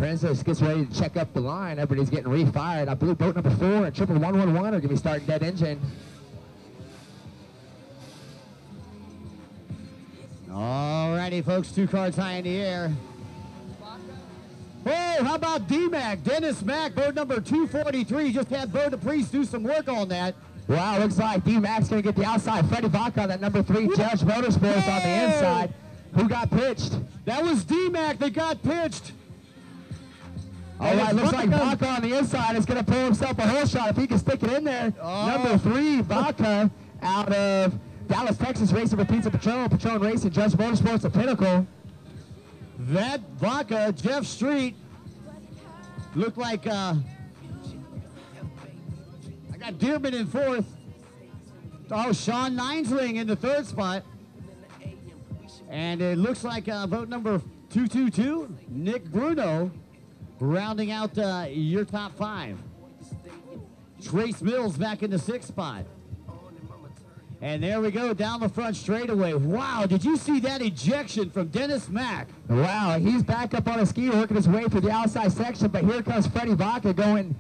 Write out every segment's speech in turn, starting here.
Princess gets ready to check up the line. Everybody's getting refired. I believe boat number 4 and triple 111 are going to be starting dead engine. All righty, folks, 2 cards high in the air. Oh, how about D-Mac? Dennis Mack, boat number 243. Just had Bo DePriest do some work on that. Wow, looks like D-Mac's going to get the outside. Freddy Vaca on that number 3 Judge Motorsports on the inside. Who got pitched? That was D-Mac that got pitched. All right, looks like Vaca on the inside is going to pull himself a hole shot if he can stick it in there. Number 3, Vaca, out of Dallas, Texas, racing for Pizza Patron. Patron Racing, Judge Motorsports, a Pinnacle. That Vaca, Jeff Street, looked like I got Dearman in 4th. Oh, Sean Ninesling in the 3rd spot. And it looks like vote number 222, Nick Bruno, rounding out your top 5. Trace Mills back in the 6th spot. And there we go, down the front straightaway. Wow, did you see that ejection from Dennis Mack? Wow, he's back up on a ski, working his way through the outside section, but here comes Freddy Vaca going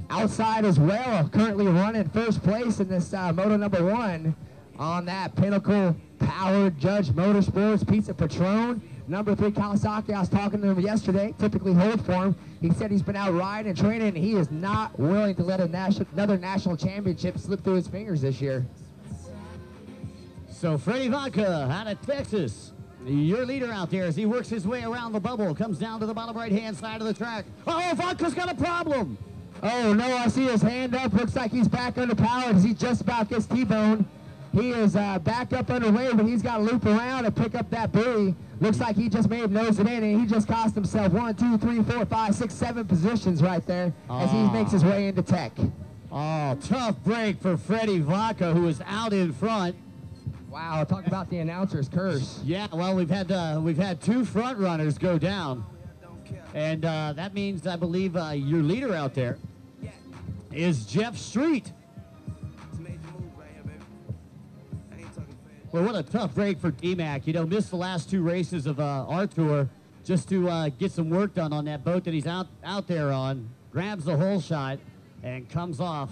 outside as well, currently running first place in this Moto number 1 on that Pinnacle Powered Judge Motorsports Pizza Patron. Number 3 Kawasaki, I was talking to him yesterday, typically hold for him. He said he's been out riding and training, and he is not willing to let another national championship slip through his fingers this year. So Freddy Vaca out of Texas, your leader out there as he works his way around the bubble, comes down to the bottom right-hand side of the track. Oh, Vaca's got a problem. Oh, no, I see his hand up. Looks like he's back underpowered as he just about gets T-boned. He is back up underway, but he's got to loop around and pick up that buoy. Looks like he just may have nosed it in, and he just cost himself 1, 2, 3, 4, 5, 6, 7 positions right there as he makes his way into tech. Oh, tough break for Freddy Vaca, who is out in front. Wow, talk about the announcer's curse. Yeah, well, we've had 2 front runners go down, and that means I believe your leader out there is Jeff Street. Well, what a tough break for D-Mac. You know, missed the last 2 races of our tour just to get some work done on that boat that he's out there on. Grabs the hole shot and comes off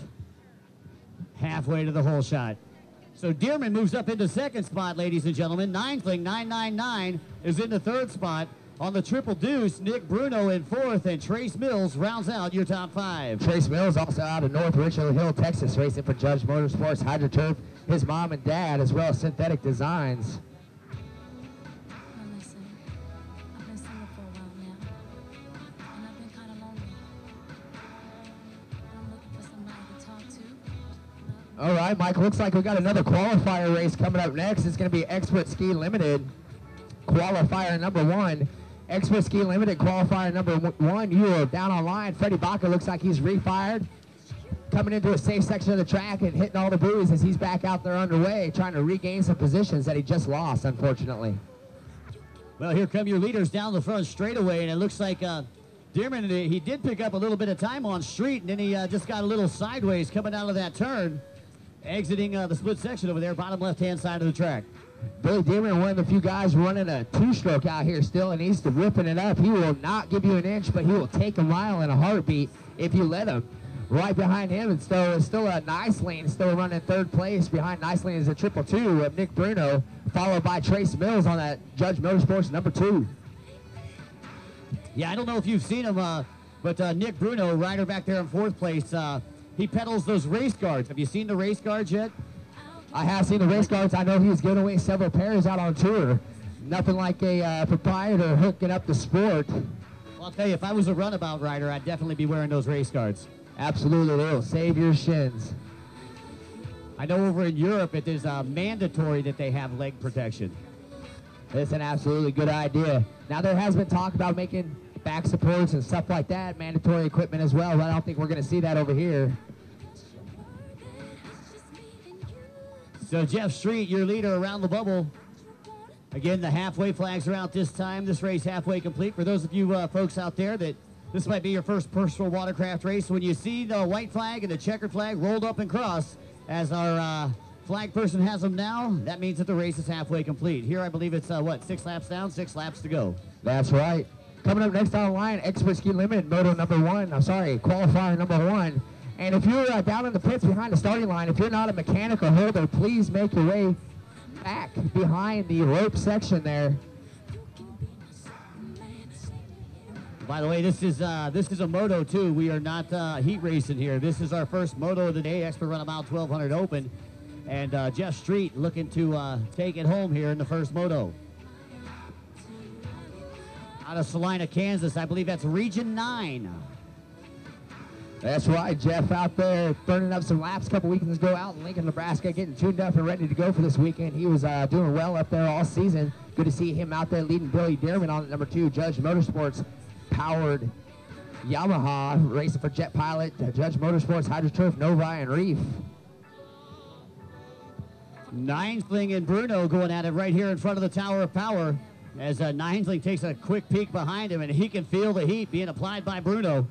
halfway to the hole shot. So Dearman moves up into 2nd spot, ladies and gentlemen. Ninesling, 999, is in the 3rd spot. On the triple deuce, Nick Bruno in 4th, and Trace Mills rounds out your top 5. Trace Mills also out of North Richland Hill, Texas, racing for Judge Motorsports, HydroTurf, his mom and dad, as well as Synthetic Designs. All right, Mike, looks like we got another qualifier race coming up next. It's going to be Expert Ski Limited qualifier number 1. Expert Ski Limited qualifier number 1. You are down on line. Freddy Vaca looks like he's refired, coming into a safe section of the track and hitting all the buoys as he's back out there underway, trying to regain some positions that he just lost, unfortunately. Well, here come your leaders down the front straightaway, and it looks like Dearman, he did pick up a little bit of time on street, and then he just got a little sideways coming out of that turn, exiting the split section over there, bottom left-hand side of the track. Billy Dearman, one of the few guys running a 2-stroke out here still, and he's whipping it up. He will not give you an inch, but he will take a mile in a heartbeat if you let him. Right behind him, and still a Nicelane still running 3rd place. Behind Nicelane is a 222 of Nick Bruno, followed by Trace Mills on that Judge Motorsports number 2. Yeah, I don't know if you've seen him, but Nick Bruno, rider back there in 4th place, he pedals those race guards. Have you seen the race guards yet? I have seen the race guards. I know he's giving away several pairs out on tour. Nothing like a proprietor hooking up the sport. Well, I'll tell you, if I was a runabout rider, I'd definitely be wearing those race guards. Absolutely, they'll save your shins. I know over in Europe it is mandatory that they have leg protection. It's an absolutely good idea. Now, there has been talk about making back supports and stuff like that, mandatory equipment as well, but I don't think we're going to see that over here. So Jeff Street, your leader around the bubble. Again, the halfway flags are out this time. This race halfway complete. For those of you folks out there that this might be your first personal watercraft race, when you see the white flag and the checkered flag rolled up and crossed, as our flag person has them now, that means that the race is halfway complete. Here, I believe it's, 6 laps down, 6 laps to go. That's right. Coming up next on the line, Expert Ski Limited, moto number 1. I'm sorry, qualifier number 1. And if you're down in the pits behind the starting line, if you're not a mechanic or holder, please make your way back behind the rope section there. By the way, this is a moto too. We are not heat racing here. This is our first moto of the day, Expert Runabout 1200 Open. And Jeff Street looking to take it home here in the first moto. Out of Salina, Kansas. I believe that's Region 9. That's right, Jeff out there burning up some laps a couple weekends ago out in Lincoln, Nebraska, getting tuned up and ready to go for this weekend. He was doing well up there all season. Good to see him out there leading Billy Dearman on number 2, Judge Motorsports powered Yamaha, racing for Jet Pilot, Judge Motorsports, HydroTurf, Novi, and Reef. Ninesling and Bruno going at it right here in front of the Tower of Power as Ninesling takes a quick peek behind him, and he can feel the heat being applied by Bruno.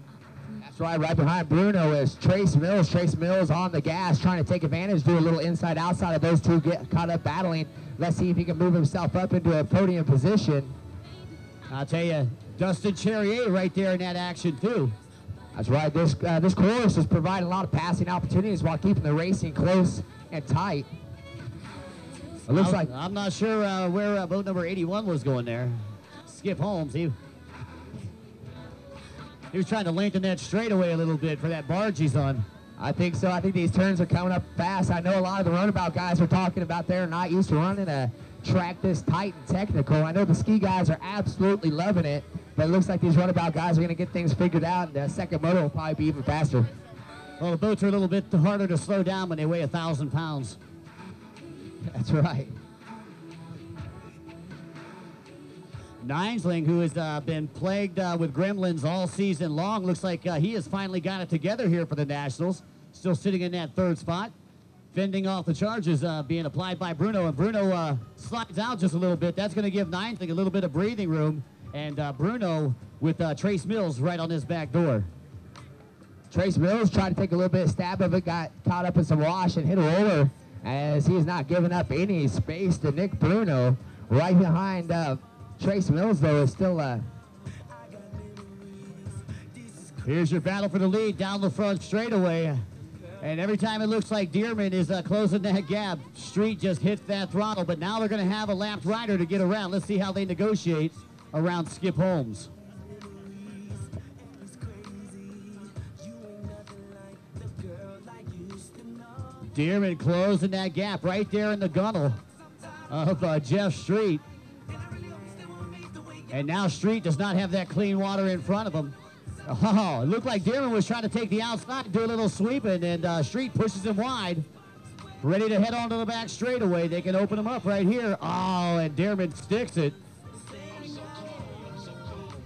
That's right, right behind Bruno is Trace Mills. Trace Mills on the gas, trying to take advantage, do a little inside-outside of those two, get caught up battling. Let's see if he can move himself up into a podium position. I'll tell you, Dustin Charrier right there in that action too. That's right, this course is providing a lot of passing opportunities while keeping the racing close and tight. It looks like I'm not sure where boat number 81 was going there. Skip Holmes, he was trying to lengthen that straightaway a little bit for that barge he's on. I think so. I think these turns are coming up fast. I know a lot of the runabout guys are talking about they're not used to running a track this tight and technical. I know the ski guys are absolutely loving it, but it looks like these runabout guys are going to get things figured out, and the second moto will probably be even faster. Well, the boats are a little bit harder to slow down when they weigh 1,000 pounds. That's right. Ninesling, who has been plagued with gremlins all season long, looks like he has finally got it together here for the Nationals. Still sitting in that third spot, fending off the charges being applied by Bruno. And Bruno slides out just a little bit. That's going to give Ninesling a little bit of breathing room. And Bruno with Trace Mills right on his back door. Trace Mills tried to take a little bit of stab of it, got caught up in some wash and hit a roller, as he's not giving up any space to Nick Bruno. Right behind Trace Mills, though, is still... Here's your battle for the lead down the front straightaway. And every time it looks like Dearman is closing that gap, Street just hits that throttle. But now they're going to have a lapped rider to get around. Let's see how they negotiate around Skip Holmes. Dearman closing that gap right there in the gunnel of Jeff Street. And now Street does not have that clean water in front of him. Oh, it looked like Dearman was trying to take the outside, do a little sweeping, and Street pushes him wide. Ready to head onto the back straightaway. They can open him up right here. Oh, and Dearman sticks it.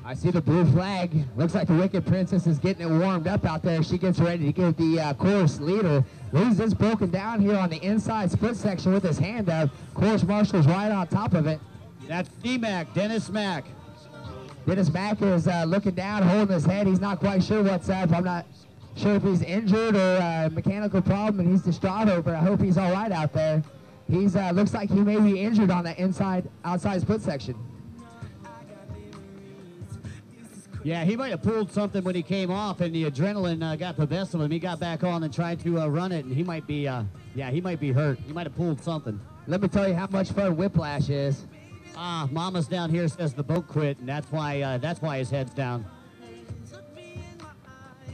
I see the blue flag. Looks like the Wicked Princess is getting it warmed up out there. She gets ready to give the course leader. Lose is broken down here on the inside split section with his hand up. Course marshal's right on top of it. That's D-Mac, Dennis Mack. Dennis Mack is looking down, holding his head. He's not quite sure what's up. I'm not sure if he's injured or a mechanical problem and he's distraught over. I hope he's all right out there. He's looks like he may be injured on the outside split section. Yeah, he might have pulled something when he came off, and the adrenaline got the best of him. He got back on and tried to run it, and he might be, he might be hurt. He might have pulled something. Let me tell you how much fun Whiplash is. Mama's down here says the boat quit, and that's why his head's down.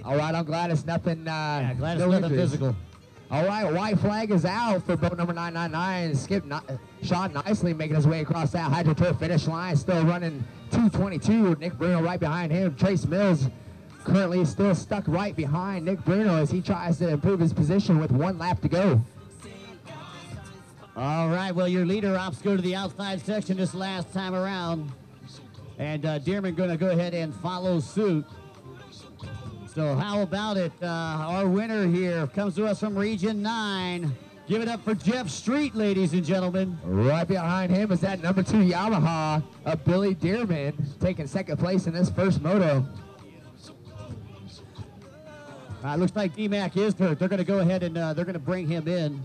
All right, I'm glad it's nothing. Yeah, glad it's no nothing injuries. physical. All right, white flag is out for boat number 999. Skip shot nicely, making his way across that HydroTurf finish line. Still running 222. Nick Bruno right behind him. Trace Mills currently still stuck right behind Nick Bruno as he tries to improve his position with 1 lap to go. All right, well, your leader ops go to the outside section this last time around. And Dearman going to go ahead and follow suit. So how about it? Our winner here comes to us from Region 9. Give it up for Jeff Street, ladies and gentlemen. Right behind him is that number 2 Yamaha of Billy Dearman, taking second place in this first moto. Looks like D-Mac is hurt. They're going to go ahead and they're going to bring him in.